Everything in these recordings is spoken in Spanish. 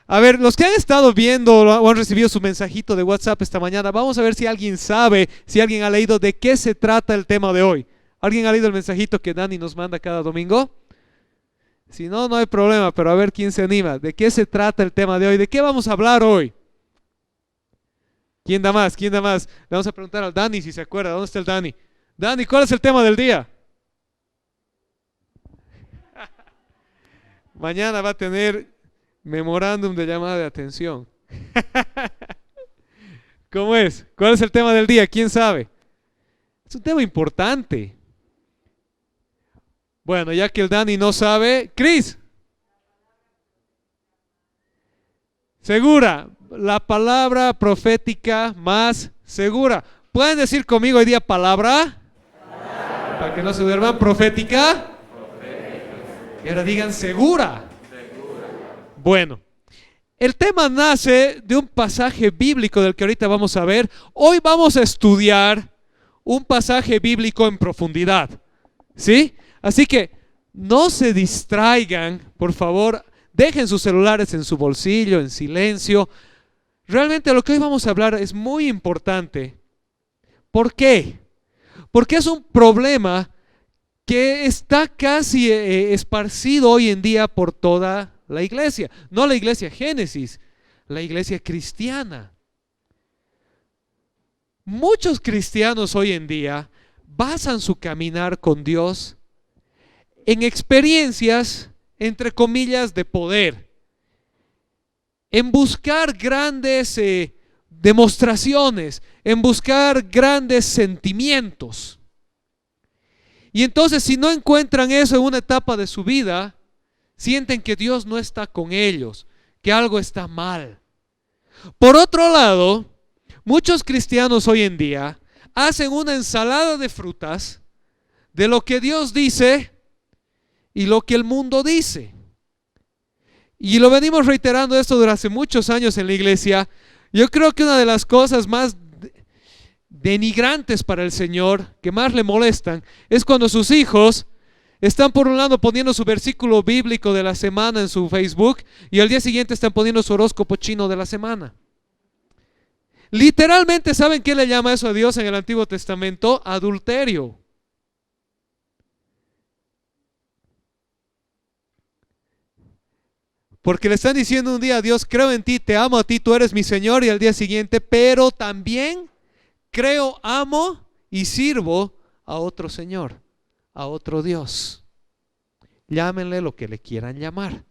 A ver, los que han estado viendo o han recibido su mensajito de WhatsApp esta mañana, vamos a ver si alguien sabe, si alguien ha leído de qué se trata el tema de hoy. ¿Alguien ha leído el mensajito que Dani nos manda cada domingo? Si no, no hay problema, pero a ver quién se anima. ¿De qué se trata el tema de hoy? ¿De qué vamos a hablar hoy? ¿Quién da más? ¿Quién da más? Le vamos a preguntar al Dani si se acuerda. ¿Dónde está el Dani? Dani, ¿cuál es el tema del día? Mañana va a tener memorándum de llamada de atención. ¿Cómo es? ¿Cuál es el tema del día? ¿Quién sabe? Es un tema importante. Bueno, ya que el Dani no sabe, Cris. Segura, la palabra profética más segura. ¿Pueden decir conmigo hoy día palabra? Para que no se duerman, profética. Y ahora digan segura. Bueno, el tema nace de un pasaje bíblico del que ahorita vamos a ver. Hoy vamos a estudiar un pasaje bíblico en profundidad, ¿sí? Así que no se distraigan, por favor, dejen sus celulares en su bolsillo, en silencio. Realmente lo que hoy vamos a hablar es muy importante. ¿Por qué? Porque es un problema que está casi esparcido hoy en día por toda la iglesia. No la iglesia Génesis, la iglesia cristiana. Muchos cristianos hoy en día basan su caminar con Dios en experiencias, entre comillas, de poder, en buscar grandes demostraciones, en buscar grandes sentimientos. Y entonces, si no encuentran eso en una etapa de su vida, sienten que Dios no está con ellos, que algo está mal. Por otro lado, muchos cristianos hoy en día hacen una ensalada de frutas de lo que Dios dice y lo que el mundo dice. Y lo venimos reiterando esto durante muchos años en la iglesia. Yo creo que una de las cosas más denigrantes para el Señor, que más le molestan, es cuando sus hijos están por un lado poniendo su versículo bíblico de la semana en su Facebook y al día siguiente están poniendo su horóscopo chino de la semana. Literalmente, ¿saben qué le llama eso a Dios en el Antiguo Testamento? Adulterio. Porque le están diciendo un día a Dios, creo en ti, te amo a ti, tú eres mi Señor, y al día siguiente, pero también creo, amo y sirvo a otro Señor, a otro Dios. Llámenle lo que le quieran llamar.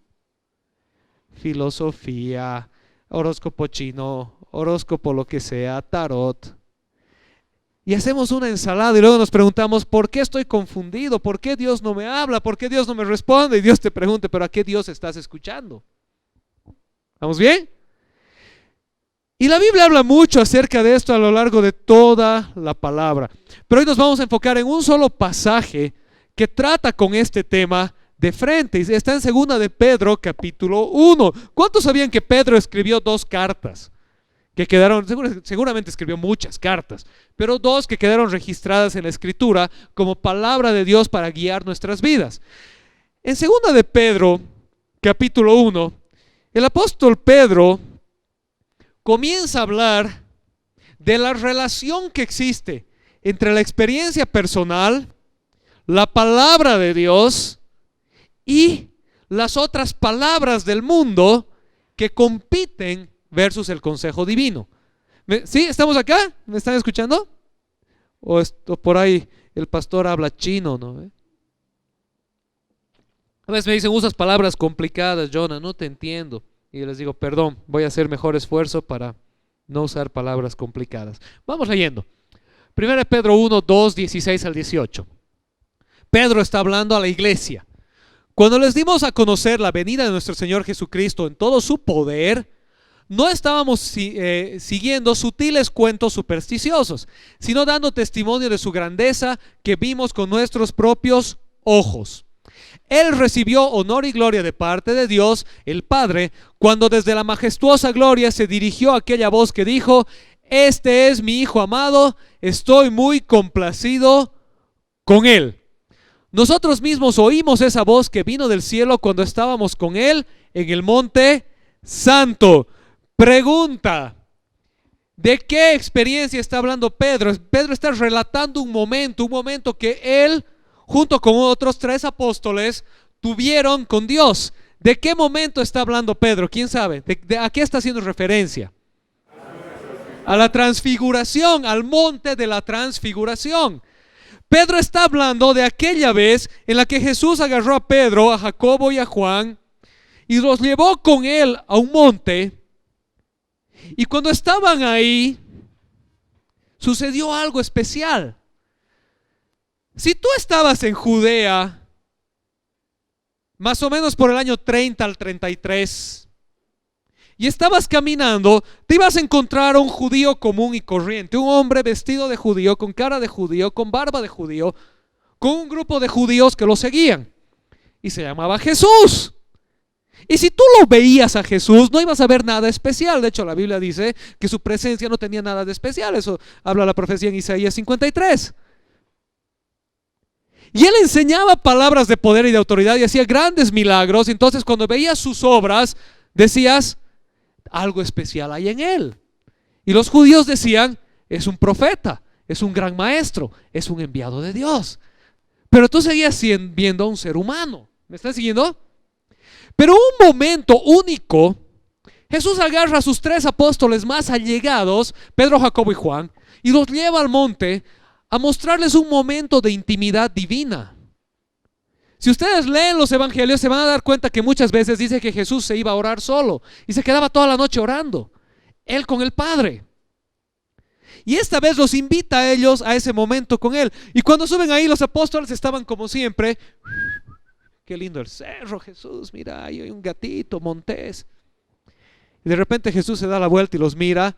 Filosofía, horóscopo chino, horóscopo lo que sea, tarot. Y hacemos una ensalada y luego nos preguntamos, ¿por qué estoy confundido? ¿Por qué Dios no me habla? ¿Por qué Dios no me responde? Y Dios te pregunta, ¿pero a qué Dios estás escuchando? ¿Vamos bien? Y la Biblia habla mucho acerca de esto a lo largo de toda la palabra. Pero hoy nos vamos a enfocar en un solo pasaje que trata con este tema de frente. Está en 2 de Pedro, capítulo 1. ¿Cuántos sabían que Pedro escribió 2 cartas? Que quedaron, seguramente escribió muchas cartas, pero 2 que quedaron registradas en la Escritura como palabra de Dios para guiar nuestras vidas. En 2 de Pedro, capítulo 1, el apóstol Pedro comienza a hablar de la relación que existe entre la experiencia personal, la palabra de Dios y las otras palabras del mundo que compiten versus el consejo divino. ¿Sí? ¿Estamos acá? ¿Me están escuchando? O por ahí el pastor habla chino, ¿no? A veces me dicen, usas palabras complicadas, Jonah, no te entiendo. Y yo les digo, perdón, voy a hacer mejor esfuerzo para no usar palabras complicadas. Vamos leyendo. 1 Pedro 1, 2, 16 al 18. Pedro está hablando a la iglesia. Cuando les dimos a conocer la venida de nuestro Señor Jesucristo en todo su poder, no estábamos siguiendo sutiles cuentos supersticiosos, sino dando testimonio de su grandeza que vimos con nuestros propios ojos. Él recibió honor y gloria de parte de Dios, el Padre, cuando desde la majestuosa gloria se dirigió aquella voz que dijo: este es mi Hijo amado, estoy muy complacido con él. Nosotros mismos oímos esa voz que vino del cielo cuando estábamos con Él en el monte santo. Pregunta: ¿de qué experiencia está hablando Pedro? Pedro está relatando un momento que él, junto con otros 3 apóstoles, tuvieron con Dios. ¿De qué momento está hablando Pedro? ¿Quién sabe? ¿A qué está haciendo referencia? A la transfiguración, al monte de la transfiguración. Pedro está hablando de aquella vez en la que Jesús agarró a Pedro, a Jacobo y a Juan y los llevó con él a un monte. Y cuando estaban ahí, sucedió algo especial. Si tú estabas en Judea, más o menos por el año 30 al 33, y estabas caminando, te ibas a encontrar a un judío común y corriente, un hombre vestido de judío, con cara de judío, con barba de judío, con un grupo de judíos que lo seguían, y se llamaba Jesús. Y si tú lo veías a Jesús, no ibas a ver nada especial. De hecho, la Biblia dice que su presencia no tenía nada de especial. Eso habla la profecía en Isaías 53. Y él enseñaba palabras de poder y de autoridad y hacía grandes milagros. Entonces, cuando veías sus obras, decías: algo especial hay en él. Y los judíos decían: es un profeta, es un gran maestro, es un enviado de Dios. Pero tú seguías viendo a un ser humano. ¿Me estás siguiendo? Pero un momento único, Jesús agarra a sus 3 apóstoles más allegados, Pedro, Jacobo y Juan, y los lleva al monte a mostrarles un momento de intimidad divina. Si ustedes leen los evangelios, se van a dar cuenta que muchas veces dice que Jesús se iba a orar solo y se quedaba toda la noche orando, él con el Padre. Y esta vez los invita a ellos a ese momento con él. Y cuando suben ahí, los apóstoles estaban como siempre: qué lindo el cerro, Jesús, mira, ahí hay un gatito montés. Y de repente Jesús se da la vuelta y los mira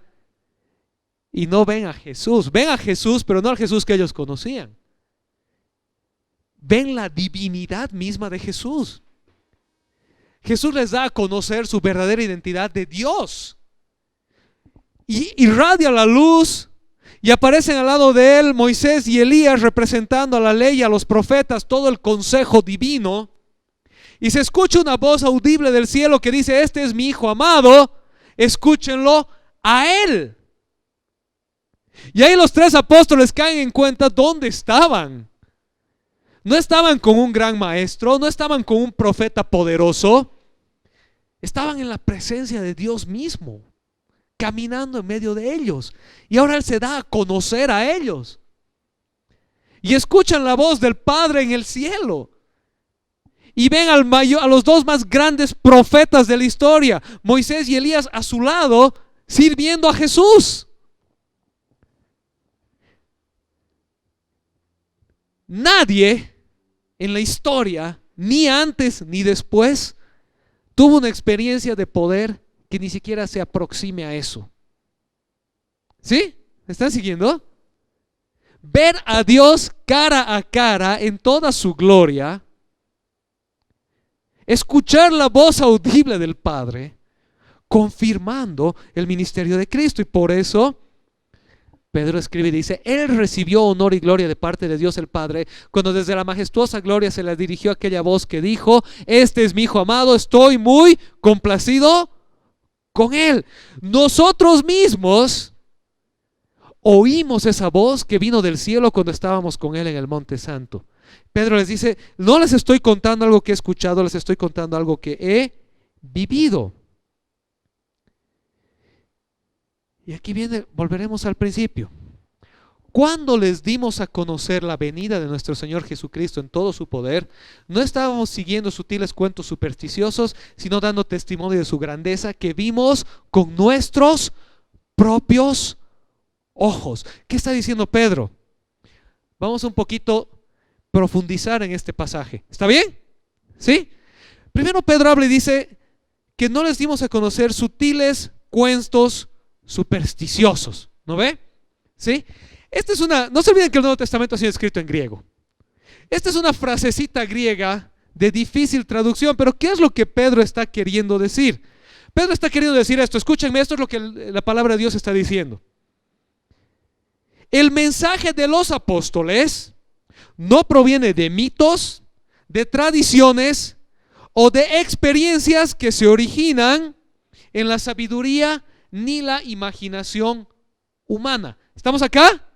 y no ven a Jesús. Ven a Jesús, pero no al Jesús que ellos conocían. Ven la divinidad misma de Jesús. Jesús les da a conocer su verdadera identidad de Dios. Y irradia la luz y aparecen al lado de él Moisés y Elías, representando a la ley y a los profetas, todo el consejo divino. Y se escucha una voz audible del cielo que dice: este es mi hijo amado, escúchenlo a él. Y ahí los 3 apóstoles caen en cuenta dónde estaban. No estaban con un gran maestro, no estaban con un profeta poderoso, estaban en la presencia de Dios mismo, caminando en medio de ellos. Y ahora él se da a conocer a ellos. Y escuchan la voz del Padre en el cielo. Y ven a los 2 más grandes profetas de la historia, Moisés y Elías, a su lado, sirviendo a Jesús. Nadie en la historia, ni antes ni después, tuvo una experiencia de poder que ni siquiera se aproxime a eso. ¿Sí? ¿Me están siguiendo? Ver a Dios cara a cara en toda su gloria, escuchar la voz audible del Padre, confirmando el ministerio de Cristo. Y por eso Pedro escribe y dice: él recibió honor y gloria de parte de Dios el Padre, cuando desde la majestuosa gloria se le dirigió aquella voz que dijo: este es mi hijo amado, estoy muy complacido con él. Nosotros mismos oímos esa voz que vino del cielo cuando estábamos con él en el Monte Santo. Pedro les dice: no les estoy contando algo que he escuchado, les estoy contando algo que he vivido. Y aquí volveremos al principio. Cuando les dimos a conocer la venida de nuestro Señor Jesucristo en todo su poder, no estábamos siguiendo sutiles cuentos supersticiosos, sino dando testimonio de su grandeza que vimos con nuestros propios ojos. ¿Qué está diciendo Pedro? Vamos un poquito profundizar en este pasaje. ¿Está bien? ¿Sí? Primero Pedro habla y dice que no les dimos a conocer sutiles cuentos supersticiosos. ¿No ve? ¿Sí? No se olviden que el Nuevo Testamento ha sido escrito en griego. Esta es una frasecita griega de difícil traducción, pero ¿qué es lo que Pedro está queriendo decir? Pedro está queriendo decir esto. Escúchenme, esto es lo que la palabra de Dios está diciendo. El mensaje de los apóstoles no proviene de mitos, de tradiciones o de experiencias que se originan en la sabiduría ni la imaginación humana. ¿Estamos acá?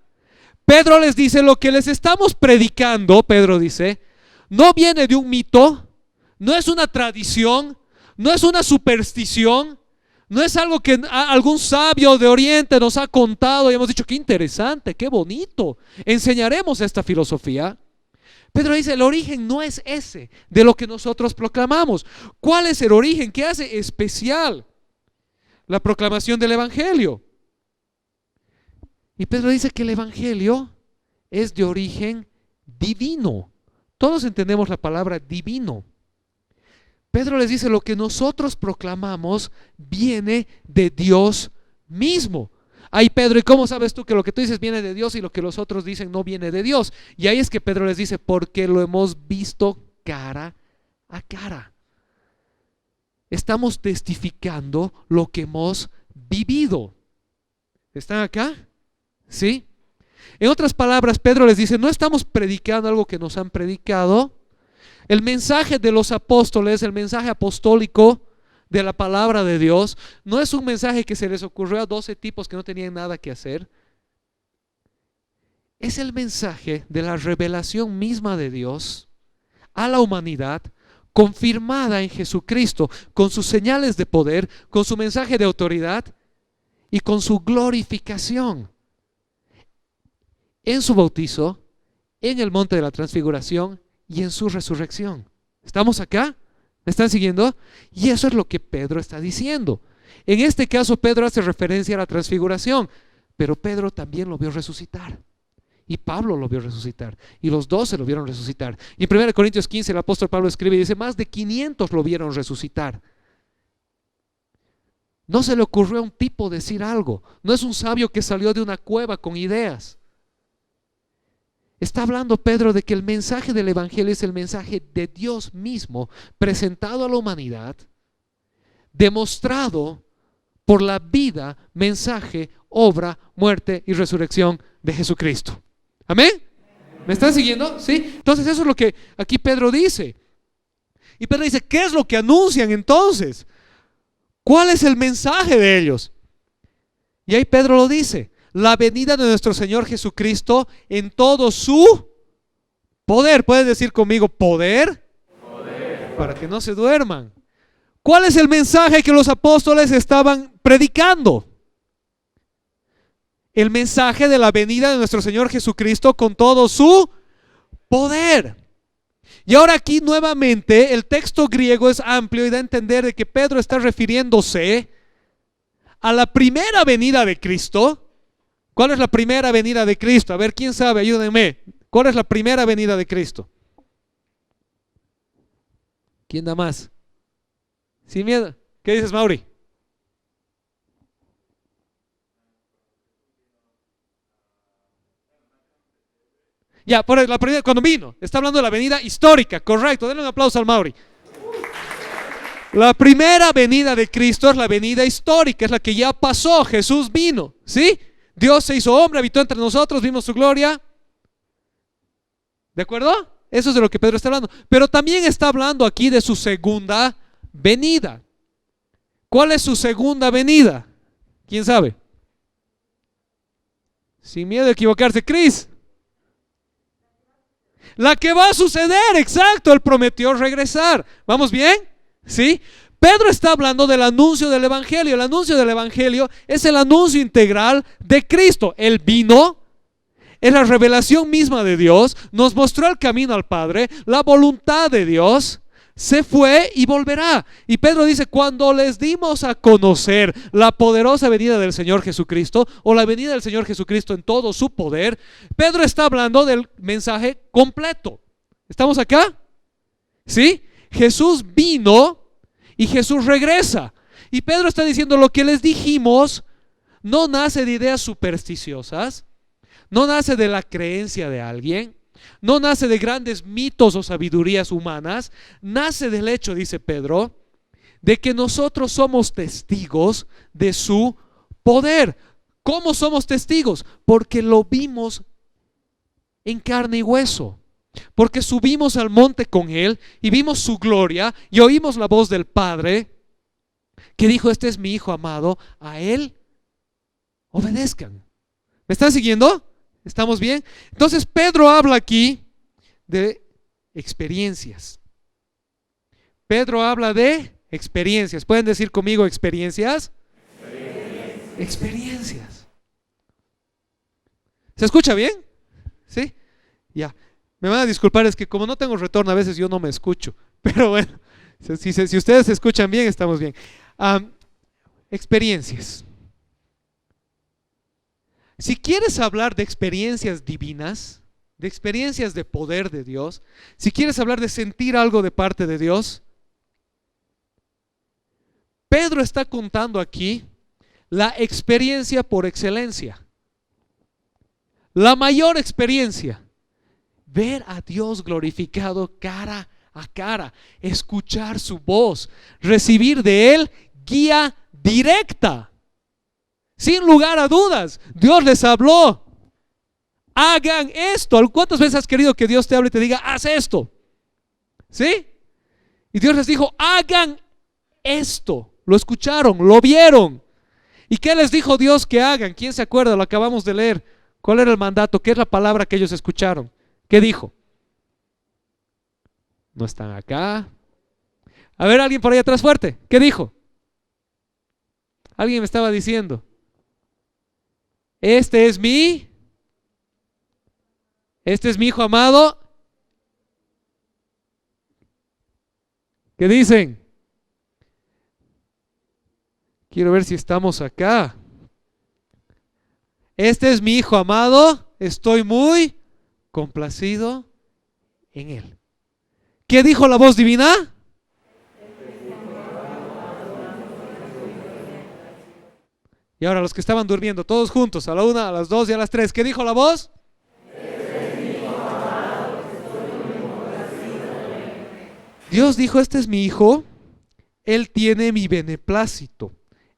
Pedro les dice: lo que les estamos predicando, Pedro dice, no viene de un mito, no es una tradición, no es una superstición, no es algo que algún sabio de Oriente nos ha contado y hemos dicho: qué interesante, qué bonito, enseñaremos esta filosofía. Pedro dice: el origen no es ese de lo que nosotros proclamamos. ¿Cuál es el origen? ¿Qué hace especial la proclamación del Evangelio? Y Pedro dice que el Evangelio es de origen divino. Todos entendemos la palabra divino. Pedro les dice: lo que nosotros proclamamos viene de Dios mismo. Ay, Pedro, ¿y cómo sabes tú que lo que tú dices viene de Dios y lo que los otros dicen no viene de Dios? Y ahí es que Pedro les dice: porque lo hemos visto cara a cara. Estamos testificando lo que hemos vivido. ¿Están acá? ¿Sí? En otras palabras, Pedro les dice: no estamos predicando algo que nos han predicado. El mensaje de los apóstoles, el mensaje apostólico de la palabra de Dios, no es un mensaje que se les ocurrió a 12 tipos que no tenían nada que hacer. Es el mensaje de la revelación misma de Dios a la humanidad, confirmada en Jesucristo, con sus señales de poder, con su mensaje de autoridad y con su glorificación en su bautizo, en el monte de la transfiguración y en su resurrección. ¿Estamos acá? ¿Me están siguiendo? Y eso es lo que Pedro está diciendo. En este caso, Pedro hace referencia a la transfiguración, pero Pedro también lo vio resucitar. Y Pablo lo vio resucitar. Y los 12 lo vieron resucitar. Y en 1 Corintios 15 el apóstol Pablo escribe y dice: más de 500 lo vieron resucitar. No se le ocurrió a un tipo decir algo. No es un sabio que salió de una cueva con ideas. Está hablando Pedro de que el mensaje del Evangelio es el mensaje de Dios mismo, presentado a la humanidad, demostrado por la vida, mensaje, obra, muerte y resurrección de Jesucristo. ¿Amén? ¿Me están siguiendo? ¿Sí? Entonces eso es lo que aquí Pedro dice. Y Pedro dice: ¿qué es lo que anuncian entonces? ¿Cuál es el mensaje de ellos? Y ahí Pedro lo dice: la venida de nuestro Señor Jesucristo en todo su poder. ¿Puedes decir conmigo poder? Poder. Para que no se duerman. ¿Cuál es el mensaje que los apóstoles estaban predicando? El mensaje de la venida de nuestro Señor Jesucristo con todo su poder. Y ahora aquí nuevamente el texto griego es amplio y da a entender de que Pedro está refiriéndose a la primera venida de Cristo. ¿Cuál es la primera venida de Cristo? A ver, ¿quién sabe? Ayúdenme. ¿Cuál es la primera venida de Cristo? ¿Quién da más? Sin miedo. ¿Qué dices, Mauri? Ya, por la primera, cuando vino. Está hablando de la venida histórica, correcto. Denle un aplauso al Mauri. La primera venida de Cristo es la venida histórica, es la que ya pasó. Jesús vino, ¿sí? Dios se hizo hombre, habitó entre nosotros, vimos su gloria. ¿De acuerdo? Eso es de lo que Pedro está hablando. Pero también está hablando aquí de su segunda venida. ¿Cuál es su segunda venida? ¿Quién sabe? Sin miedo a equivocarse, Cris. La que va a suceder, exacto. Él prometió regresar. ¿Vamos bien? ¿Sí? Pedro está hablando del anuncio del Evangelio. El anuncio del Evangelio es el anuncio integral de Cristo. Él vino, es la revelación misma de Dios, nos mostró el camino al Padre, la voluntad de Dios, se fue y volverá. Y Pedro dice: cuando les dimos a conocer la poderosa venida del Señor Jesucristo, o la venida del Señor Jesucristo en todo su poder, Pedro está hablando del mensaje completo. ¿Estamos acá? ¿Sí? Jesús vino y Jesús regresa. Y Pedro está diciendo: lo que les dijimos no nace de ideas supersticiosas, no nace de la creencia de alguien, no nace de grandes mitos o sabidurías humanas, nace del hecho, dice Pedro, de que nosotros somos testigos de su poder. ¿Cómo somos testigos? Porque lo vimos en carne y hueso. porque subimos al monte con Él y vimos su gloria y oímos la voz del Padre que dijo: este es mi Hijo amado, a Él obedezcan. ¿Me están siguiendo? ¿Estamos bien? Entonces Pedro habla aquí de experiencias. Pedro habla de experiencias. ¿Pueden decir conmigo experiencias? Experiencias. ¿Se escucha bien? ¿Sí? Ya. Me van a disculpar, es que como no tengo retorno a veces yo no me escucho. Pero bueno, si ustedes se escuchan bien, estamos bien. Experiencias. Si quieres hablar de experiencias divinas, de experiencias de poder de Dios, si quieres hablar de sentir algo de parte de Dios, Pedro está contando aquí la experiencia por excelencia, la mayor experiencia: ver a Dios glorificado cara a cara, escuchar su voz, recibir de Él guía directa. Sin lugar a dudas, Dios les habló: hagan esto. ¿Cuántas veces has querido que Dios te hable y te diga: haz esto? ¿Sí? Y Dios les dijo: hagan esto. Lo escucharon, lo vieron. ¿Y qué les dijo Dios que hagan? ¿Quién se acuerda? Lo acabamos de leer. ¿Cuál era el mandato? ¿Qué es la palabra que ellos escucharon? ¿Qué dijo? No están acá. A ver, alguien por ahí atrás fuerte. ¿Qué dijo? Alguien me estaba diciendo: este es mi Hijo amado. ¿Qué dicen? Quiero ver si estamos acá. Este es mi Hijo amado, estoy muy complacido en Él. ¿Qué dijo la voz divina? Y ahora los que estaban durmiendo, todos juntos, a la 1, a las 2 y a las 3. ¿Qué dijo la voz? Dios dijo: este es mi Hijo, Él tiene mi beneplácito,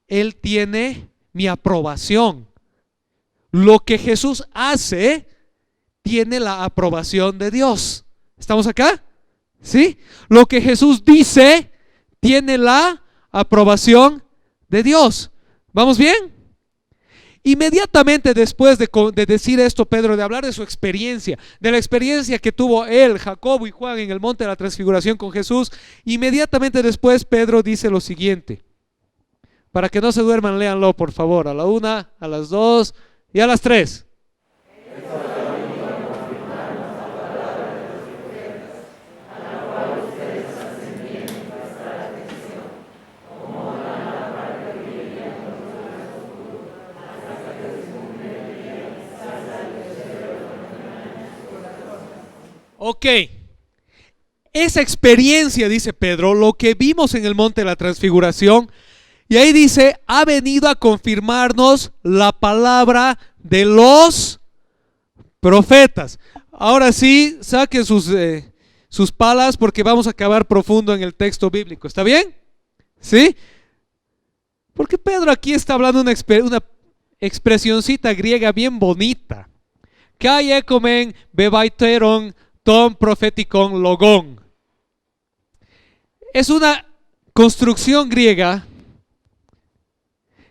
Él tiene mi aprobación. Lo que Jesús hace tiene la aprobación de Dios. ¿Estamos acá? ¿Sí? Lo que Jesús dice tiene la aprobación de Dios. ¿Vamos bien? Inmediatamente después de decir esto, Pedro, de hablar de su experiencia, de la experiencia que tuvo él, Jacobo y Juan en el monte de la transfiguración con Jesús, inmediatamente después Pedro dice lo siguiente. Para que no se duerman, léanlo por favor, a la 1, a las 2 y a las 3. Ok, esa experiencia, dice Pedro, lo que vimos en el monte de la transfiguración, y ahí dice: ha venido a confirmarnos la palabra de los profetas. Ahora sí, saquen sus palas, porque vamos a acabar profundo en el texto bíblico. ¿Está bien? ¿Sí? Porque Pedro aquí está hablando una expresioncita griega bien bonita. Kai ekomen bebaiteron ton profeticon logon. Es una construcción griega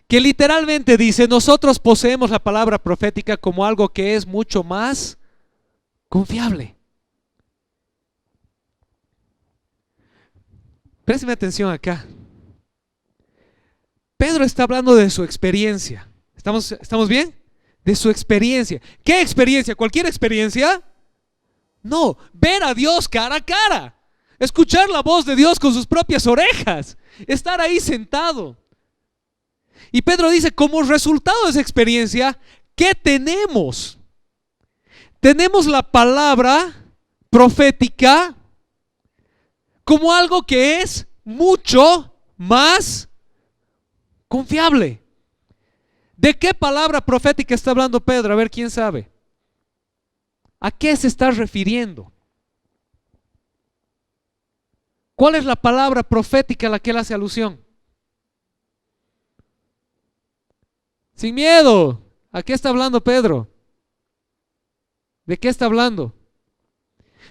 que literalmente dice: nosotros poseemos la palabra profética como algo que es mucho más confiable. Présteme atención acá. Pedro está hablando de su experiencia. ¿Estamos bien? De su experiencia. ¿Qué experiencia? ¿Cualquier experiencia? No, ver a Dios cara a cara, escuchar la voz de Dios con sus propias orejas, estar ahí sentado. Y Pedro dice: como resultado de esa experiencia, ¿qué tenemos? Tenemos la palabra profética como algo que es mucho más confiable. ¿De qué palabra profética está hablando Pedro? A ver, ¿quién sabe? ¿A qué se está refiriendo? ¿Cuál es la palabra profética a la que él hace alusión? Sin miedo. ¿A qué está hablando Pedro? ¿De qué está hablando?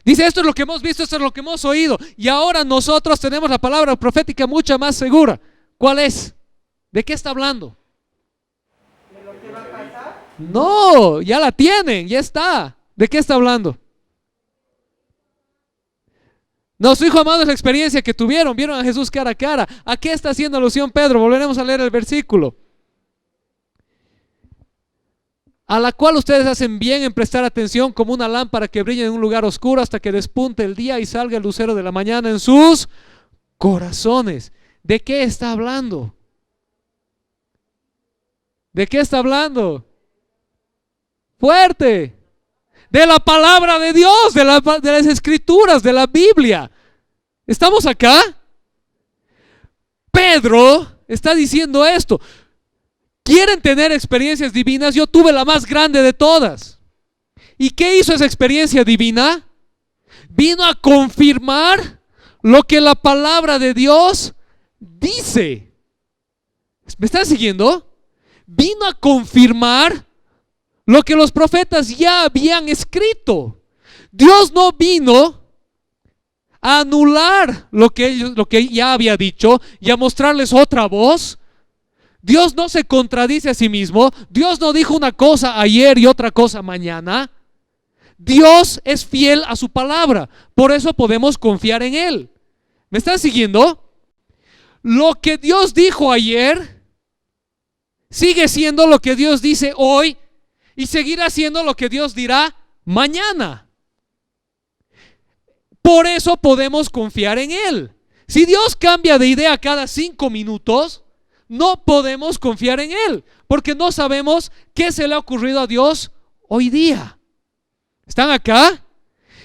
Dice, esto es lo que hemos visto, esto es lo que hemos oído. Y ahora nosotros tenemos la palabra profética mucho más segura. ¿Cuál es? ¿De qué está hablando? ¿De lo que va a pasar? No, ya la tienen, ya está. ¿De qué está hablando? No, su hijo amado es la experiencia que tuvieron. Vieron a Jesús cara a cara. ¿A qué está haciendo alusión Pedro? Volveremos a leer el versículo. A la cual ustedes hacen bien en prestar atención como una lámpara que brilla en un lugar oscuro hasta que despunte el día y salga el lucero de la mañana en sus corazones. ¿De qué está hablando? ¿De qué está hablando? Fuerte. De la palabra de Dios, de las escrituras, de la Biblia. ¿Estamos acá? Pedro está diciendo esto. ¿Quieren tener experiencias divinas? Yo tuve la más grande de todas. ¿Y qué hizo esa experiencia divina? Vino a confirmar lo que la palabra de Dios dice. ¿Me están siguiendo? Vino a confirmar lo que los profetas ya habían escrito. Dios no vino a anular lo que ya había dicho y a mostrarles otra voz. Dios no se contradice a sí mismo. Dios no dijo una cosa ayer y otra cosa mañana. Dios es fiel a su palabra. Por eso podemos confiar en Él. ¿Me están siguiendo? Lo que Dios dijo ayer sigue siendo lo que Dios dice hoy y seguirá siendo lo que Dios dirá mañana. Por eso podemos confiar en Él. Si Dios cambia de idea cada 5 minutos, no podemos confiar en Él, porque no sabemos qué se le ha ocurrido a Dios hoy día. ¿Están acá?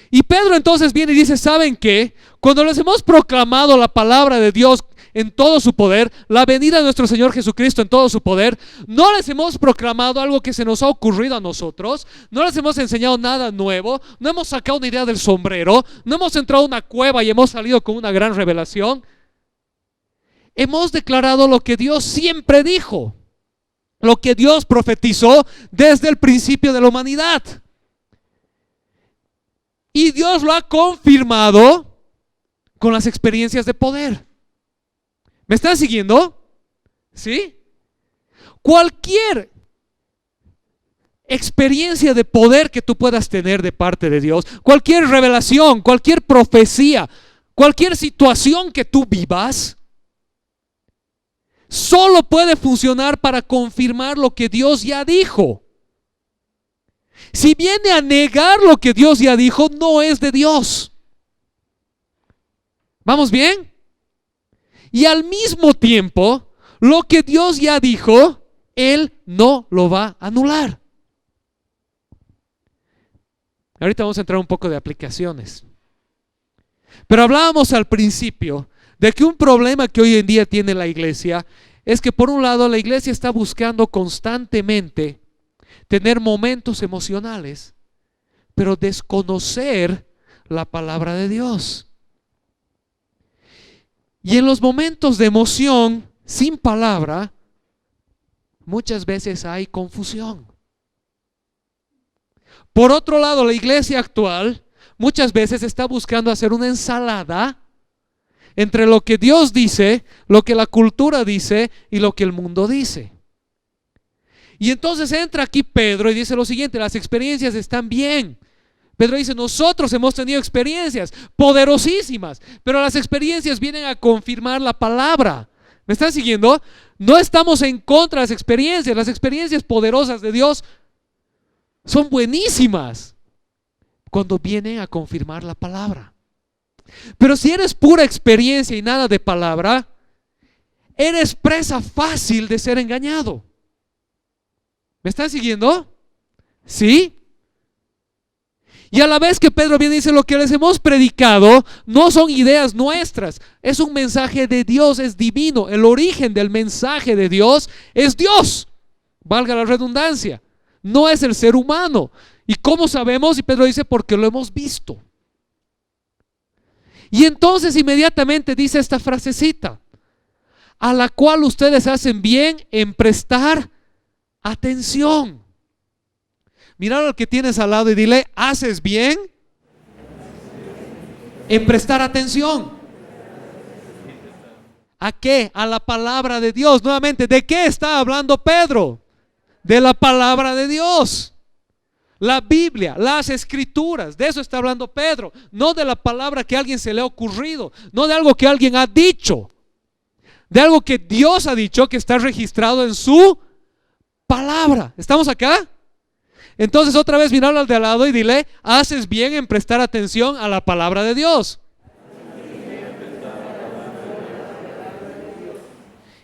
Y Pedro entonces viene y dice, ¿saben qué? Cuando les hemos proclamado la palabra de Dios en todo su poder, la venida de nuestro Señor Jesucristo en todo su poder, no les hemos proclamado algo que se nos ha ocurrido a nosotros, no les hemos enseñado nada nuevo, no hemos sacado una idea del sombrero, no hemos entrado a una cueva y hemos salido con una gran revelación. Hemos declarado lo que Dios siempre dijo, lo que Dios profetizó desde el principio de la humanidad. Y Dios lo ha confirmado con las experiencias de poder. ¿Me están siguiendo? ¿Sí? Cualquier experiencia de poder que tú puedas tener de parte de Dios, cualquier revelación, cualquier profecía, cualquier situación que tú vivas, solo puede funcionar para confirmar lo que Dios ya dijo. Si viene a negar lo que Dios ya dijo, no es de Dios. ¿Vamos bien? Y al mismo tiempo, lo que Dios ya dijo, Él no lo va a anular. Ahorita vamos a entrar un poco de aplicaciones. Pero hablábamos al principio de que un problema que hoy en día tiene la iglesia es que por un lado la iglesia está buscando constantemente tener momentos emocionales, pero desconocer la palabra de Dios. Y en los momentos de emoción, sin palabra, muchas veces hay confusión. Por otro lado, la iglesia actual muchas veces está buscando hacer una ensalada entre lo que Dios dice, lo que la cultura dice y lo que el mundo dice. Y entonces entra aquí Pedro y dice lo siguiente: las experiencias están bien. Pedro dice, nosotros hemos tenido experiencias poderosísimas, pero las experiencias vienen a confirmar la palabra. ¿Me están siguiendo? No estamos en contra de las experiencias poderosas de Dios son buenísimas cuando vienen a confirmar la palabra. Pero si eres pura experiencia y nada de palabra, eres presa fácil de ser engañado. ¿Me están siguiendo? ¿Sí? Y a la vez que Pedro viene y dice, lo que les hemos predicado no son ideas nuestras, es un mensaje de Dios, es divino. El origen del mensaje de Dios es Dios, valga la redundancia, no es el ser humano. ¿Y cómo sabemos? Y Pedro dice, porque lo hemos visto. Y entonces inmediatamente dice esta frasecita, a la cual ustedes hacen bien en prestar atención. Mira al que tienes al lado y dile, ¿haces bien En prestar atención. ¿A qué? A la palabra de Dios. Nuevamente, ¿de qué está hablando Pedro? De la palabra de Dios. La Biblia, las escrituras, de eso está hablando Pedro. No de la palabra que a alguien se le ha ocurrido, no de algo que alguien ha dicho, de algo que Dios ha dicho, que está registrado en su palabra. ¿Estamos acá? Entonces otra vez mira al de al lado y dile: haces bien en prestar atención a la palabra de Dios.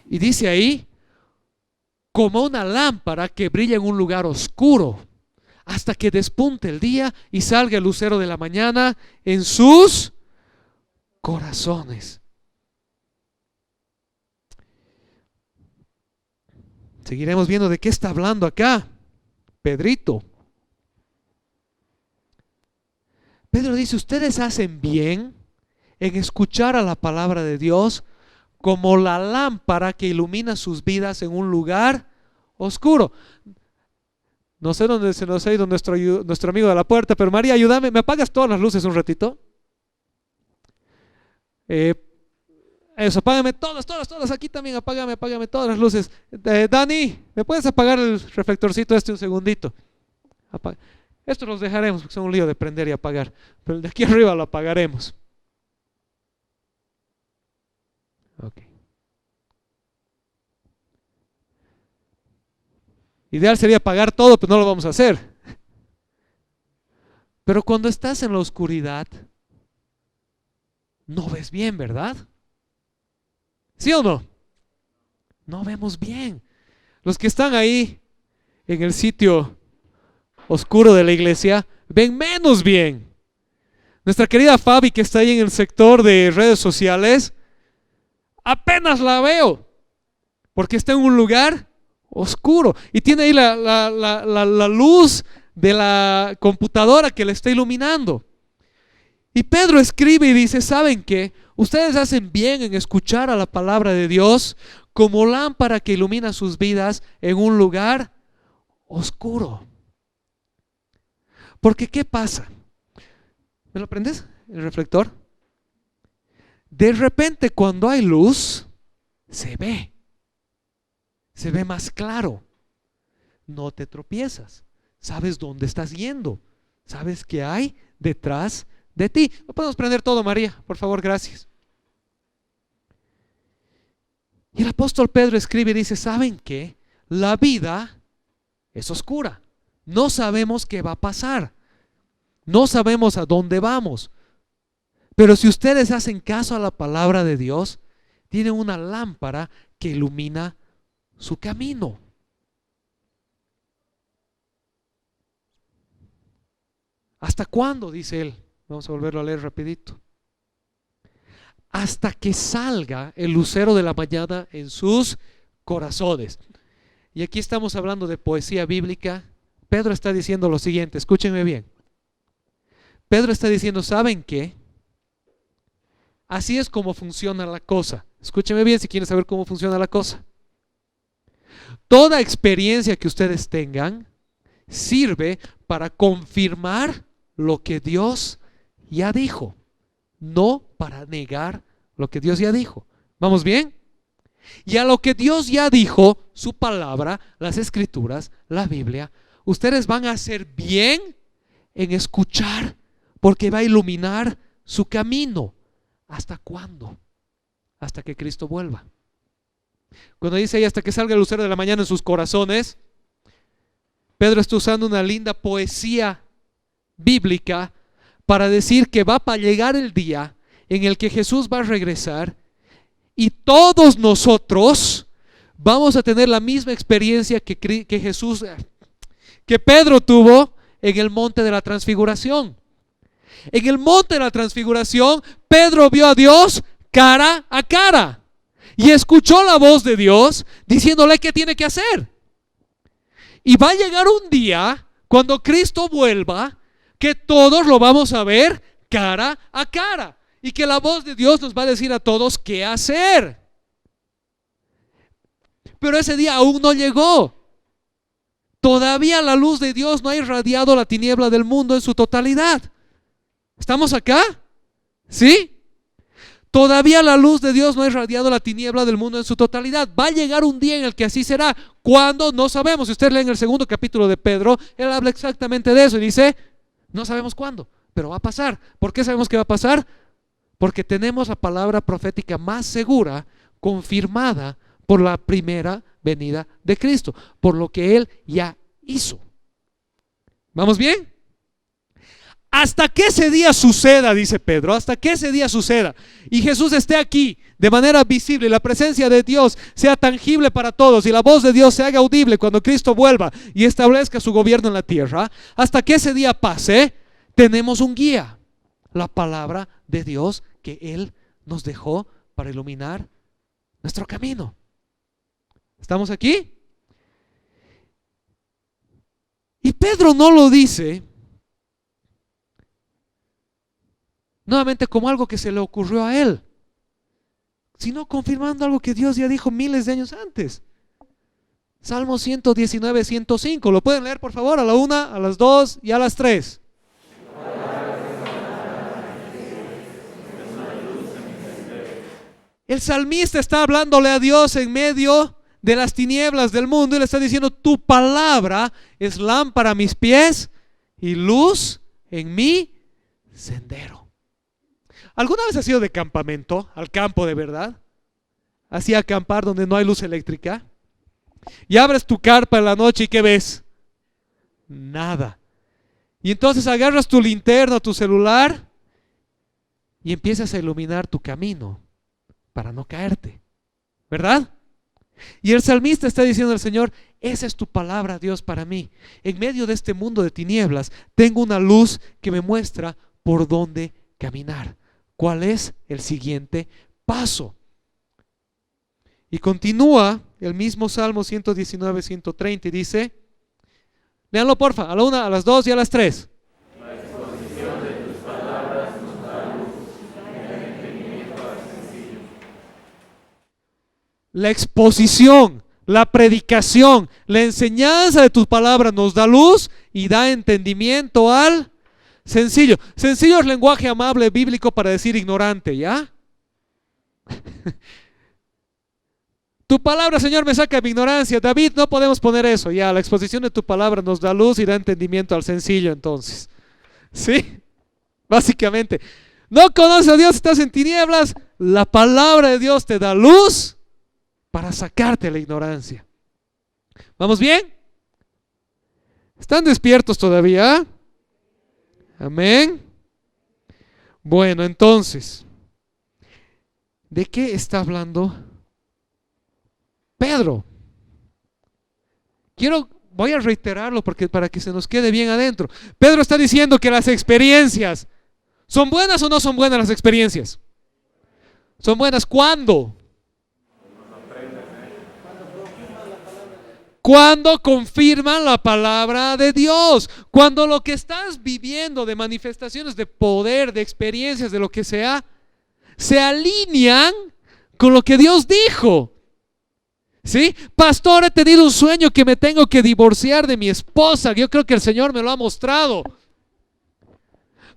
Y dice ahí: como una lámpara que brilla en un lugar oscuro, hasta que despunte el día y salga el lucero de la mañana en sus corazones. Seguiremos viendo de qué está hablando acá Pedrito. Pedro dice: ustedes hacen bien en escuchar a la palabra de Dios como la lámpara que ilumina sus vidas en un lugar oscuro. No sé dónde se nos ha ido nuestro amigo de la puerta, pero María, ayúdame, ¿me apagas todas las luces un ratito? Eso, apágame todas, aquí también apágame todas las luces. Dani, ¿me puedes apagar el reflectorcito un segundito? Esto los dejaremos porque son un lío de prender y apagar, pero el de aquí arriba lo apagaremos. Ok. Ideal sería apagar todo, pero no lo vamos a hacer. Pero cuando estás en la oscuridad, no ves bien, ¿verdad? ¿Sí o no? No vemos bien. Los que están ahí en el sitio oscuro de la iglesia ven menos bien. Nuestra querida Fabi, que está ahí en el sector de redes sociales, apenas la veo porque está en un lugar oscuro y tiene ahí la luz de la computadora que le está iluminando. Y Pedro escribe y dice: ¿saben qué? Ustedes hacen bien en escuchar a la palabra de Dios como lámpara que ilumina sus vidas en un lugar oscuro. Porque ¿qué pasa? ¿Me lo prendes? El reflector. De repente, cuando hay luz, se ve más claro. No te tropiezas. Sabes dónde estás yendo. Sabes qué hay detrás de ti. ¿No podemos prender todo, María? Por favor, gracias. Y el apóstol Pedro escribe y dice: ¿saben qué? La vida es oscura. No sabemos qué va a pasar. No sabemos a dónde vamos. Pero si ustedes hacen caso a la palabra de Dios, tienen una lámpara que ilumina su camino. ¿Hasta cuándo? Dice él. Vamos a volverlo a leer rapidito. Hasta que salga el lucero de la mañana en sus corazones. Y aquí estamos hablando de poesía bíblica. Pedro está diciendo lo siguiente, escúchenme bien. Pedro está diciendo: ¿saben qué? Así es como funciona la cosa. Escúchenme bien si quieren saber cómo funciona la cosa. Toda experiencia que ustedes tengan sirve para confirmar lo que Dios ya dijo, no para negar lo que Dios ya dijo. ¿Vamos bien? Y a lo que Dios ya dijo, su palabra, las escrituras, la Biblia, ustedes van a hacer bien en escuchar, porque va a iluminar su camino. ¿Hasta cuándo? Hasta que Cristo vuelva. Cuando dice ahí hasta que salga el lucero de la mañana en sus corazones, Pedro está usando una linda poesía bíblica para decir que va a llegar el día en el que Jesús va a regresar y todos nosotros vamos a tener la misma experiencia que Pedro tuvo en el monte de la transfiguración. En el monte de la transfiguración, Pedro vio a Dios cara a cara y escuchó la voz de Dios diciéndole qué tiene que hacer. Y va a llegar un día cuando Cristo vuelva que todos lo vamos a ver cara a cara y que la voz de Dios nos va a decir a todos qué hacer. Pero ese día aún no llegó. Todavía la luz de Dios no ha irradiado la tiniebla del mundo en su totalidad. ¿Estamos acá? ¿Sí? Todavía la luz de Dios no ha irradiado la tiniebla del mundo en su totalidad. Va a llegar un día en el que así será. ¿Cuándo? No sabemos. Si usted lee en el segundo capítulo de Pedro, él habla exactamente de eso y dice, no sabemos cuándo, pero va a pasar. ¿Por qué sabemos que va a pasar? Porque tenemos la palabra profética más segura, confirmada por la primera venida de Cristo, por lo que Él ya hizo. ¿Vamos bien? Hasta que ese día suceda, dice Pedro, hasta que ese día suceda y Jesús esté aquí de manera visible, la presencia de Dios sea tangible para todos y la voz de Dios se haga audible cuando Cristo vuelva y establezca su gobierno en la tierra, hasta que ese día pase, tenemos un guía, la palabra de Dios que Él nos dejó para iluminar nuestro camino. ¿Estamos aquí? Y Pedro no lo dice nuevamente como algo que se le ocurrió a él, sino confirmando algo que Dios ya dijo miles de años antes. Salmo 119, 105. ¿Lo pueden leer por favor? A la 1, a las 2 y a las 3. El salmista está hablándole a Dios en medio de las tinieblas del mundo y le está diciendo: tu palabra es lámpara a mis pies y luz en mi sendero. ¿Alguna vez has ido de campamento, al campo de verdad? Así a acampar donde no hay luz eléctrica. Y abres tu carpa en la noche y ¿qué ves? Nada. Y entonces agarras tu linterna, tu celular y empiezas a iluminar tu camino para no caerte, ¿verdad? Y el salmista está diciendo al Señor: esa es tu palabra, Dios, para mí. En medio de este mundo de tinieblas tengo una luz que me muestra por dónde caminar. ¿Cuál es el siguiente paso? Y continúa el mismo Salmo 119, 130 y dice, léanlo porfa, a la 1, a las 2 y a las 3. La exposición de tus palabras nos da luz, el entendimiento al sencillo. La exposición, la predicación, la enseñanza de tus palabras nos da luz y da entendimiento al sencillo. Sencillo es lenguaje amable bíblico para decir ignorante, ¿ya? Tu palabra, Señor, me saca de mi ignorancia. David, no podemos poner eso, ya. La exposición de tu palabra nos da luz y da entendimiento al sencillo, entonces. ¿Sí? Básicamente. No conoces a Dios, estás en tinieblas. La palabra de Dios te da luz para sacarte la ignorancia. ¿Vamos bien? ¿Están despiertos todavía? Amén. Bueno, entonces, ¿de qué está hablando Pedro? Voy a reiterarlo porque para que se nos quede bien adentro. Pedro está diciendo que las experiencias, ¿son buenas o no son buenas las experiencias? ¿Son buenas cuándo? Cuando confirman la palabra de Dios, cuando lo que estás viviendo de manifestaciones de poder, de experiencias, de lo que sea, se alinean con lo que Dios dijo. ¿Sí? Pastor, he tenido un sueño que me tengo que divorciar de mi esposa. Yo creo que el Señor me lo ha mostrado.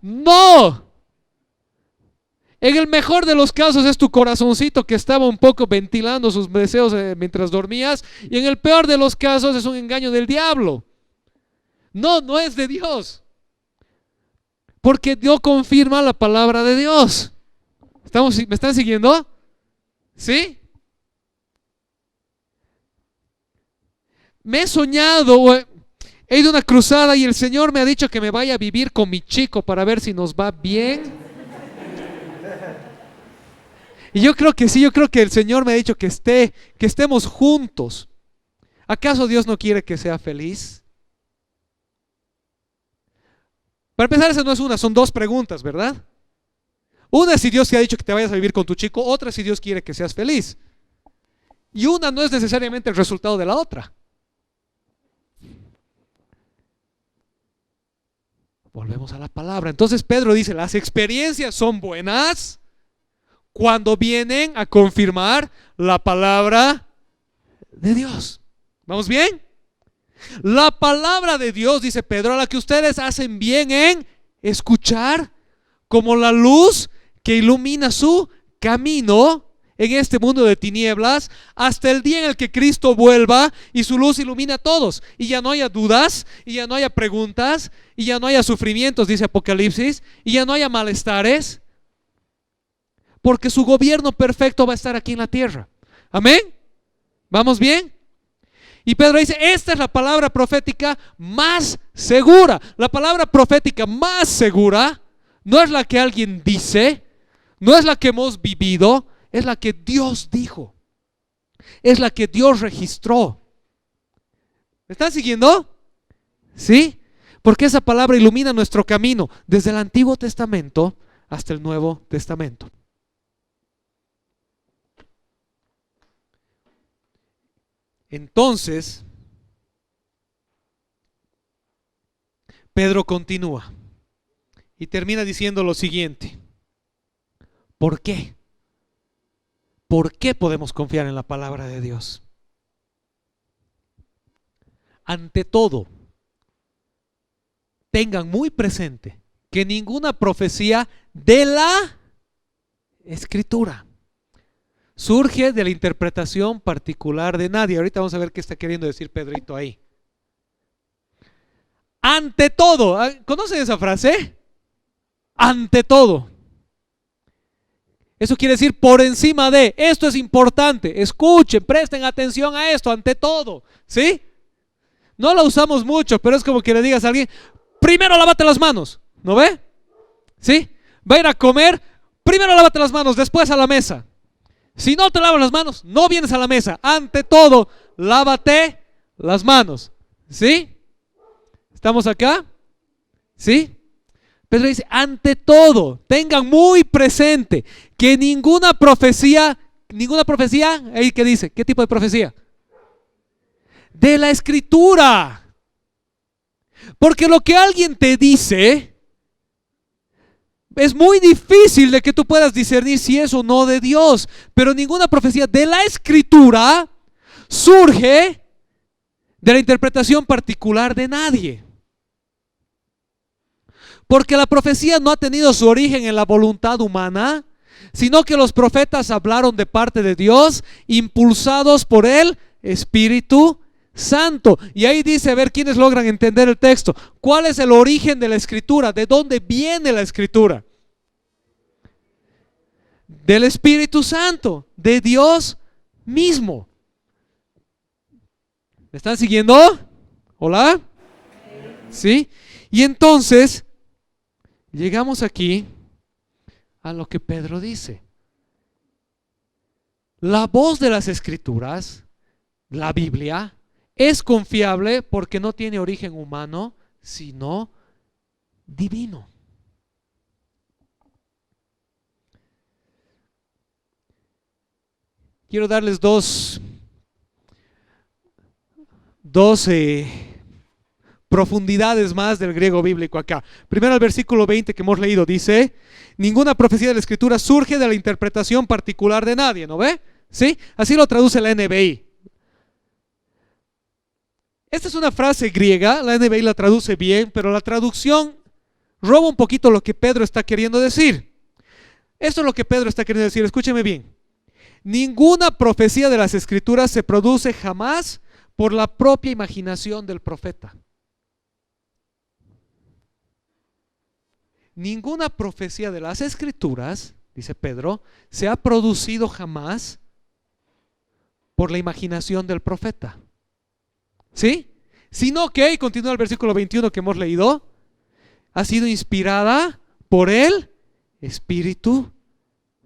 No. En el mejor de los casos es tu corazoncito que estaba un poco ventilando sus deseos mientras dormías, y en el peor de los casos es un engaño del diablo. No es de Dios, porque Dios confirma la palabra de Dios. ¿Me están siguiendo? ¿Sí? Me he soñado, he ido a una cruzada y el Señor me ha dicho que me vaya a vivir con mi chico para ver si nos va bien. Y yo creo que sí, yo creo que el Señor me ha dicho que estemos juntos. ¿Acaso Dios no quiere que sea feliz? Para empezar, esa no es una, son dos preguntas, ¿verdad? Una es si Dios te ha dicho que te vayas a vivir con tu chico, otra es si Dios quiere que seas feliz. Y una no es necesariamente el resultado de la otra. Volvemos a la palabra. Entonces Pedro dice, las experiencias son buenas cuando vienen a confirmar la palabra de Dios. ¿Vamos bien? La palabra de Dios, dice Pedro, a la que ustedes hacen bien en escuchar, como la luz que ilumina su camino en este mundo de tinieblas hasta el día en el que Cristo vuelva y su luz ilumina a todos y ya no haya dudas y ya no haya preguntas y ya no haya sufrimientos, dice Apocalipsis, y ya no haya malestares, porque su gobierno perfecto va a estar aquí en la tierra. Amén. ¿Vamos bien? Y Pedro dice, esta es la palabra profética más segura. La palabra profética más segura no es la que alguien dice, no es la que hemos vivido, es la que Dios dijo, es la que Dios registró. ¿Me están siguiendo? ¿Sí? Porque esa palabra ilumina nuestro camino desde el Antiguo Testamento hasta el Nuevo Testamento. Entonces, Pedro continúa y termina diciendo lo siguiente. ¿Por qué? ¿Por qué podemos confiar en la palabra de Dios? Ante todo, tengan muy presente que ninguna profecía de la Escritura surge de la interpretación particular de nadie. Ahorita vamos a ver qué está queriendo decir Pedrito ahí. Ante todo, ¿conocen esa frase? Ante todo. Eso quiere decir por encima de. Esto es importante. Escuchen, presten atención a esto, ante todo. ¿Sí? No la usamos mucho, pero es como que le digas a alguien, primero lávate las manos. ¿No ve? ¿Sí? Va a ir a comer, primero lávate las manos, después a la mesa. Si no te lavas las manos, no vienes a la mesa. Ante todo, lávate las manos. ¿Sí? ¿Estamos acá? ¿Sí? Pedro dice, ante todo, tengan muy presente que ninguna profecía, ¿ahí qué dice? ¿Qué tipo de profecía? De la Escritura. Porque lo que alguien te dice es muy difícil de que tú puedas discernir si es o no de Dios. Pero ninguna profecía de la Escritura surge de la interpretación particular de nadie. Porque la profecía no ha tenido su origen en la voluntad humana, sino que los profetas hablaron de parte de Dios, impulsados por el Espíritu Santo. Y ahí dice, a ver quiénes logran entender el texto. ¿Cuál es el origen de la Escritura? ¿De dónde viene la Escritura? Del Espíritu Santo, de Dios mismo. ¿Me están siguiendo? ¿Hola? ¿Sí? Y entonces llegamos aquí a lo que Pedro dice. La voz de las Escrituras, la Biblia, es confiable porque no tiene origen humano, sino divino. Quiero darles dos profundidades más del griego bíblico acá. Primero el versículo 20 que hemos leído dice, ninguna profecía de la Escritura surge de la interpretación particular de nadie, ¿no ve? ¿Sí? Así lo traduce la NBI. Esta es una frase griega, la NBI la traduce bien, pero la traducción roba un poquito lo que Pedro está queriendo decir. Esto es lo que Pedro está queriendo decir, escúcheme bien. Ninguna profecía de las Escrituras se produce jamás por la propia imaginación del profeta. Ninguna profecía de las Escrituras, dice Pedro, se ha producido jamás por la imaginación del profeta. ¿Sí? Sino que, y continúa el versículo 21 que hemos leído, ha sido inspirada por el Espíritu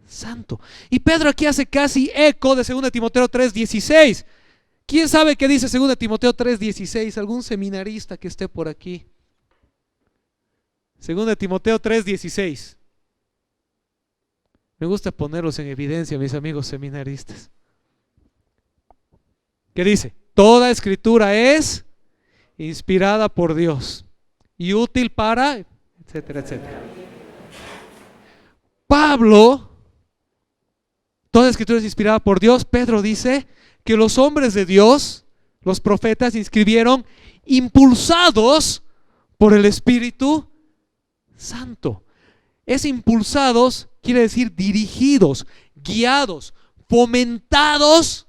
Santo. Y Pedro aquí hace casi eco de 2 Timoteo 3:16. ¿Quién sabe qué dice 2 Timoteo 3:16? ¿Algún seminarista que esté por aquí? 2 Timoteo 3:16. Me gusta ponerlos en evidencia, mis amigos seminaristas. ¿Qué dice? Toda escritura es inspirada por Dios y útil para, etcétera, etcétera. Pablo, toda escritura es inspirada por Dios. Pedro dice que los hombres de Dios, los profetas, escribieron impulsados por el Espíritu Santo. Es impulsados, quiere decir dirigidos, guiados, fomentados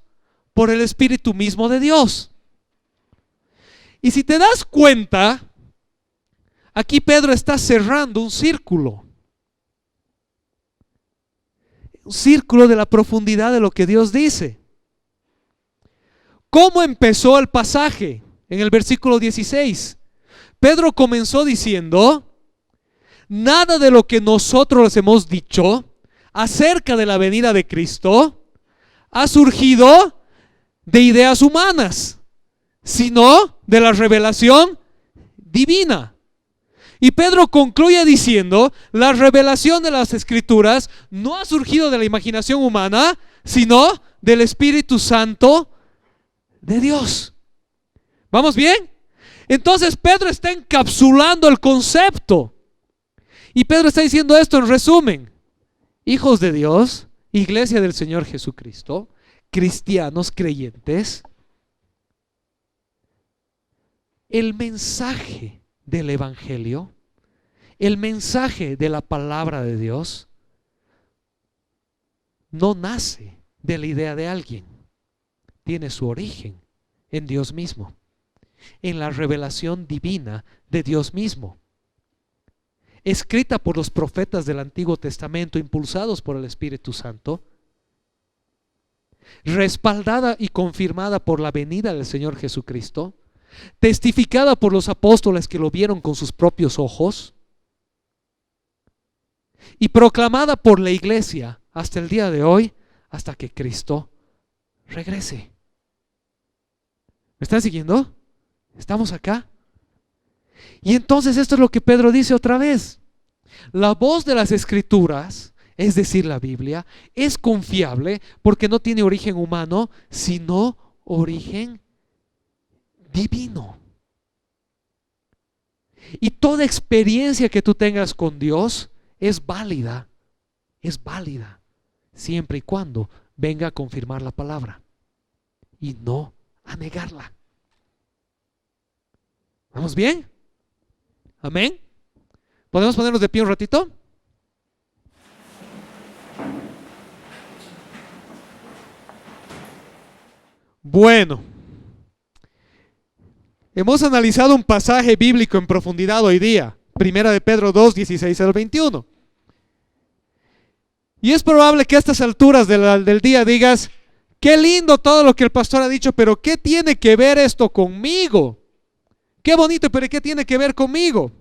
por el Espíritu mismo de Dios. Y si te das cuenta, aquí Pedro está cerrando un círculo de la profundidad de lo que Dios dice. ¿Cómo empezó el pasaje? En el versículo 16, Pedro comenzó diciendo: nada de lo que nosotros les hemos dicho acerca de la venida de Cristo ha surgido de ideas humanas, sino de la revelación divina. Y Pedro concluye diciendo: la revelación de las Escrituras no ha surgido de la imaginación humana, sino del Espíritu Santo de Dios. ¿Vamos bien? Entonces Pedro está encapsulando el concepto. Y Pedro está diciendo esto en resumen: hijos de Dios, iglesia del Señor Jesucristo, cristianos creyentes, el mensaje del Evangelio, el mensaje de la palabra de Dios, no nace de la idea de alguien, tiene su origen en Dios mismo, en la revelación divina de Dios mismo, escrita por los profetas del Antiguo Testamento, impulsados por el Espíritu Santo, respaldada y confirmada por la venida del Señor Jesucristo, testificada por los apóstoles que lo vieron con sus propios ojos y proclamada por la iglesia hasta el día de hoy, hasta que Cristo regrese. ¿Me están siguiendo? ¿Estamos acá? Y entonces esto es lo que Pedro dice otra vez: la voz de las Escrituras, es decir, la Biblia, es confiable porque no tiene origen humano, sino origen divino. Y toda experiencia que tú tengas con Dios es válida siempre y cuando venga a confirmar la palabra y no a negarla. ¿Vamos bien? Amén. ¿Podemos ponernos de pie un ratito? Bueno, hemos analizado un pasaje bíblico en profundidad hoy día, Primera de Pedro 2, 16 al 21. Y es probable que a estas alturas del día digas: qué lindo todo lo que el pastor ha dicho, pero ¿qué tiene que ver esto conmigo? Qué bonito, pero ¿qué tiene que ver conmigo?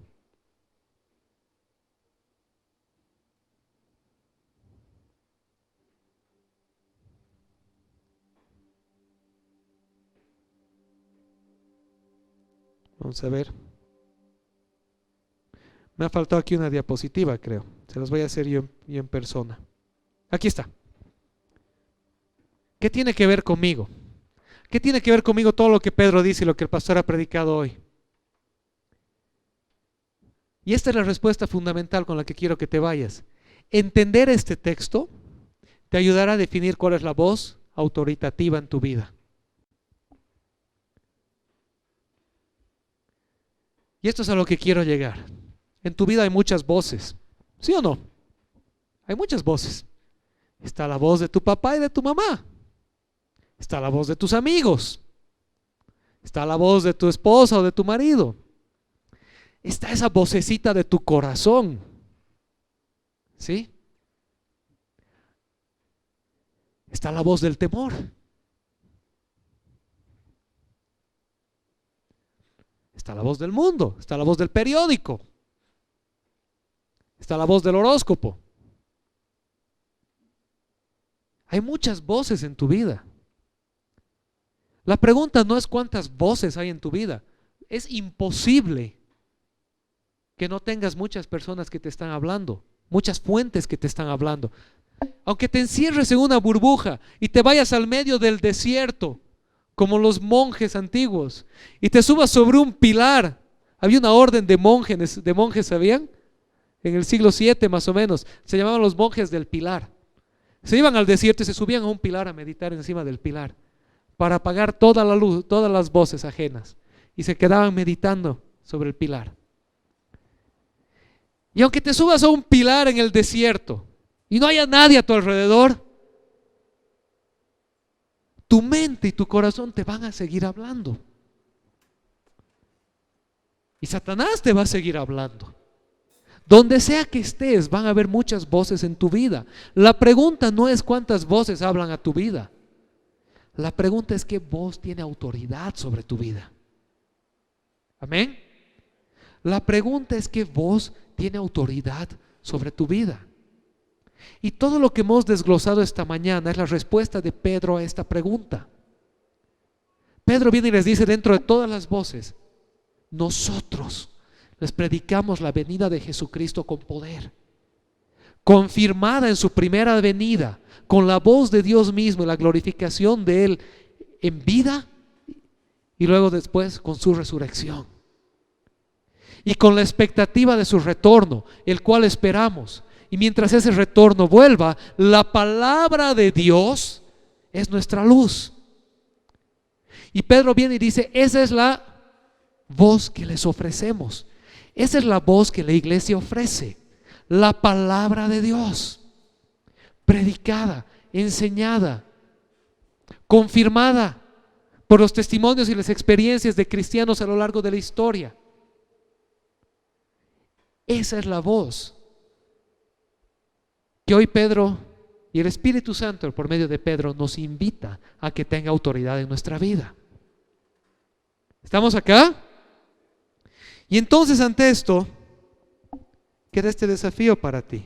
Vamos a ver. Me ha faltado aquí una diapositiva, creo. Se las voy a hacer yo en persona. Aquí está. ¿Qué tiene que ver conmigo? ¿Qué tiene que ver conmigo todo lo que Pedro dice y lo que el pastor ha predicado hoy? Y esta es la respuesta fundamental con la que quiero que te vayas. Entender este texto te ayudará a definir cuál es la voz autoritativa en tu vida. Y esto es a lo que quiero llegar. En tu vida hay muchas voces, ¿sí o no? Hay muchas voces. Está la voz de tu papá y de tu mamá. Está la voz de tus amigos. Está la voz de tu esposa o de tu marido. Está esa vocecita de tu corazón, ¿sí? Está la voz del temor. Está la voz del mundo, está la voz del periódico, está la voz del horóscopo. Hay muchas voces en tu vida. La pregunta no es cuántas voces hay en tu vida. Es imposible que no tengas muchas personas que te están hablando, muchas fuentes que te están hablando. Aunque te encierres en una burbuja y te vayas al medio del desierto, como los monjes antiguos, y te subas sobre un pilar. Había una orden de monjes, ¿sabían? En el siglo VII más o menos, se llamaban los monjes del pilar. Se iban al desierto y se subían a un pilar a meditar encima del pilar, para apagar toda la luz, todas las voces ajenas, y se quedaban meditando sobre el pilar. Y aunque te subas a un pilar en el desierto y no haya nadie a tu alrededor, tu mente y tu corazón te van a seguir hablando. Y Satanás te va a seguir hablando. Donde sea que estés, van a haber muchas voces en tu vida. La pregunta no es cuántas voces hablan a tu vida. La pregunta es qué voz tiene autoridad sobre tu vida. Amén. La pregunta es qué voz tiene autoridad sobre tu vida. Y todo lo que hemos desglosado esta mañana es la respuesta de Pedro a esta pregunta. Pedro viene y les dice, dentro de todas las voces, nosotros les predicamos la venida de Jesucristo con poder, confirmada en su primera venida, con la voz de Dios mismo y la glorificación de Él en vida, y luego después con su resurrección, y con la expectativa de su retorno, el cual esperamos. Y mientras ese retorno vuelva, la palabra de Dios es nuestra luz. Y Pedro viene y dice, esa es la voz que les ofrecemos. Esa es la voz que la iglesia ofrece. La palabra de Dios, predicada, enseñada, confirmada por los testimonios y las experiencias de cristianos a lo largo de la historia. Esa es la voz que hoy Pedro y el Espíritu Santo por medio de Pedro nos invita a que tenga autoridad en nuestra vida. ¿Estamos acá? Y entonces ante esto queda este desafío para ti.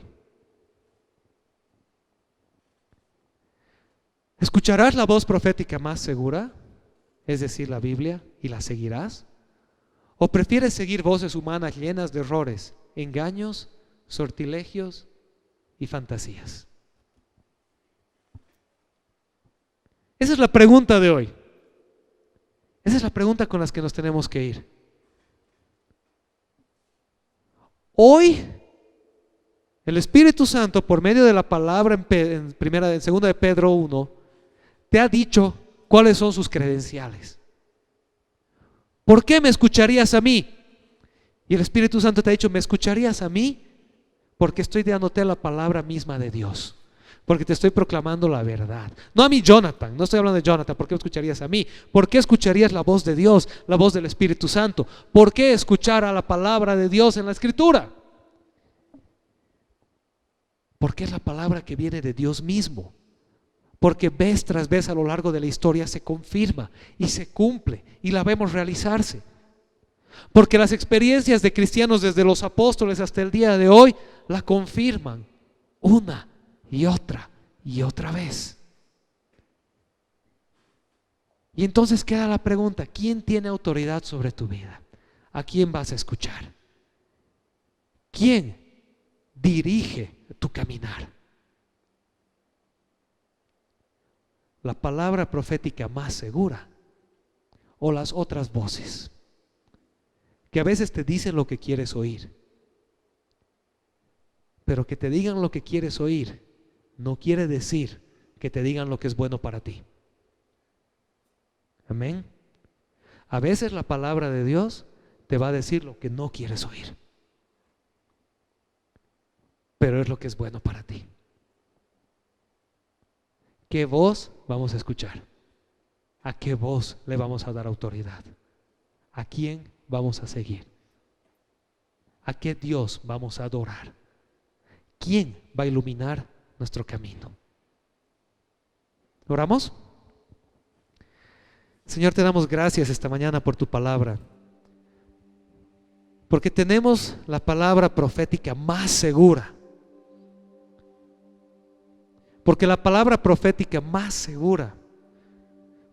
¿Escucharás la voz profética más segura, es decir, la Biblia, y la seguirás? ¿O prefieres seguir voces humanas llenas de errores, engaños, sortilegios y fantasías? Esa es la pregunta de hoy. Esa es la pregunta con la que nos tenemos que ir. Hoy el Espíritu Santo, por medio de la palabra en segunda de Pedro 1, te ha dicho cuáles son sus credenciales. ¿Por qué me escucharías a mí? Y el Espíritu Santo te ha dicho, me escucharías a mí porque estoy dándote la palabra misma de Dios, porque te estoy proclamando la verdad. No a mí, Jonathan, no estoy hablando de Jonathan. ¿Por qué escucharías a mí? ¿Por qué escucharías la voz de Dios, la voz del Espíritu Santo? ¿Por qué escuchar a la palabra de Dios en la Escritura? Porque es la palabra que viene de Dios mismo. Porque vez tras vez a lo largo de la historia se confirma y se cumple y la vemos realizarse. Porque las experiencias de cristianos desde los apóstoles hasta el día de hoy la confirman una y otra vez. Y entonces queda la pregunta, ¿quién tiene autoridad sobre tu vida? ¿A quién vas a escuchar? ¿Quién dirige tu caminar? ¿La palabra profética más segura o las otras voces que a veces te dicen lo que quieres oír? Pero que te digan lo que quieres oír no quiere decir que te digan lo que es bueno para ti. Amén. A veces la palabra de Dios te va a decir lo que no quieres oír, pero es lo que es bueno para ti. ¿Qué voz vamos a escuchar? ¿A qué voz le vamos a dar autoridad? ¿A quién vamos a seguir? ¿A qué Dios vamos a adorar? ¿Quién va a iluminar nuestro camino? ¿Oramos? Señor, te damos gracias esta mañana por tu palabra, porque tenemos la palabra profética más segura. Porque la palabra profética más segura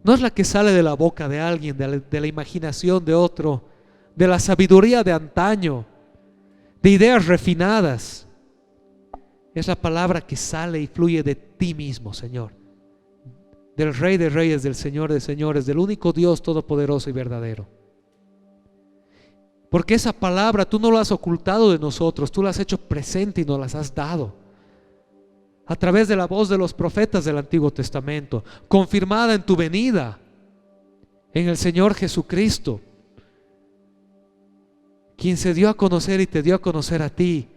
no es la que sale de la boca de alguien, de la imaginación de otro, de la sabiduría de antaño, de ideas refinadas. Es la palabra que sale y fluye de ti mismo, Señor, del Rey de Reyes, del Señor de Señores, del único Dios todopoderoso y verdadero. Porque esa palabra tú no la has ocultado de nosotros, tú la has hecho presente y nos las has dado a través de la voz de los profetas del Antiguo Testamento, confirmada en tu venida, en el Señor Jesucristo, quien se dio a conocer y te dio a conocer a ti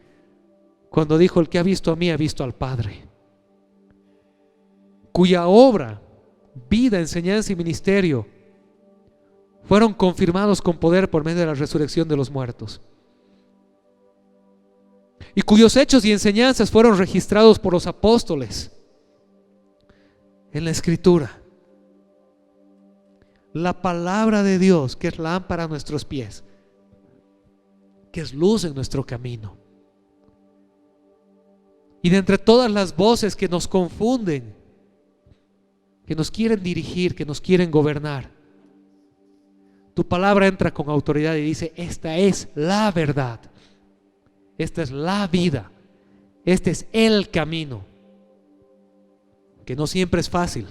cuando dijo: el que ha visto a mí ha visto al Padre, cuya obra, vida, enseñanza y ministerio fueron confirmados con poder por medio de la resurrección de los muertos, y cuyos hechos y enseñanzas fueron registrados por los apóstoles en la Escritura. La palabra de Dios, que es lámpara a nuestros pies, que es luz en nuestro camino. Y de entre todas las voces que nos confunden, que nos quieren dirigir, que nos quieren gobernar, tu palabra entra con autoridad y dice: esta es la verdad, esta es la vida, este es el camino. Que no siempre es fácil,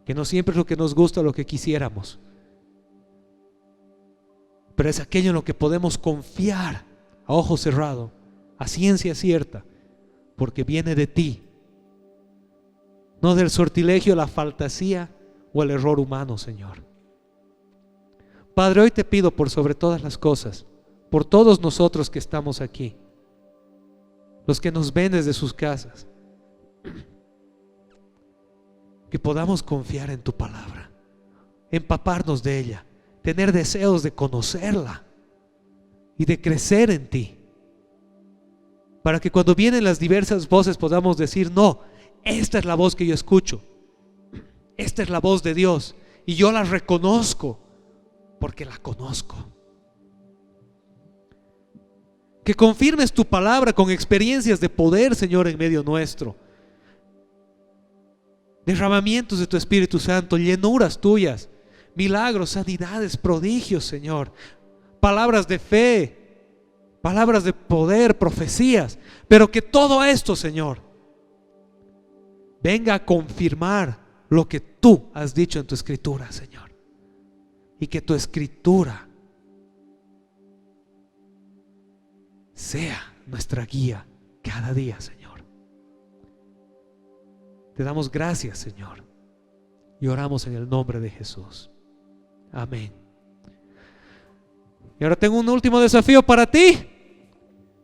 que no siempre es lo que nos gusta, lo que quisiéramos, pero es aquello en lo que podemos confiar a ojo cerrado, a ciencia cierta, porque viene de ti, no del sortilegio, la fantasía o el error humano, Señor. Padre, hoy te pido por sobre todas las cosas, por todos nosotros que estamos aquí, los que nos ven desde sus casas, que podamos confiar en tu palabra, empaparnos de ella, tener deseos de conocerla y de crecer en ti, para que cuando vienen las diversas voces podamos decir: no, esta es la voz que yo escucho, esta es la voz de Dios, y yo la reconozco porque la conozco. Que confirmes tu palabra con experiencias de poder, Señor, en medio nuestro, derramamientos de tu Espíritu Santo, llenuras tuyas, milagros, sanidades, prodigios, Señor, palabras de fe, palabras de poder, profecías, pero que todo esto, Señor, venga a confirmar lo que tú has dicho en tu Escritura, Señor, y que tu Escritura sea nuestra guía cada día, Señor. Te damos gracias, Señor, y oramos en el nombre de Jesús. Amén. Y ahora tengo un último desafío para ti.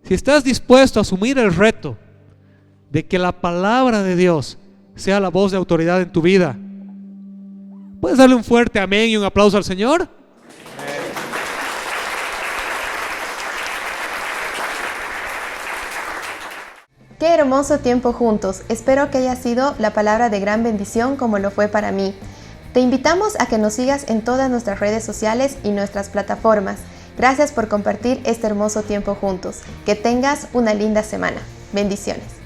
Si estás dispuesto a asumir el reto de que la palabra de Dios sea la voz de autoridad en tu vida, ¿puedes darle un fuerte amén y un aplauso al Señor? Qué hermoso tiempo juntos. Espero que haya sido la palabra de gran bendición como lo fue para mí. Te invitamos a que nos sigas en todas nuestras redes sociales y nuestras plataformas. Gracias por compartir este hermoso tiempo juntos. Que tengas una linda semana. Bendiciones.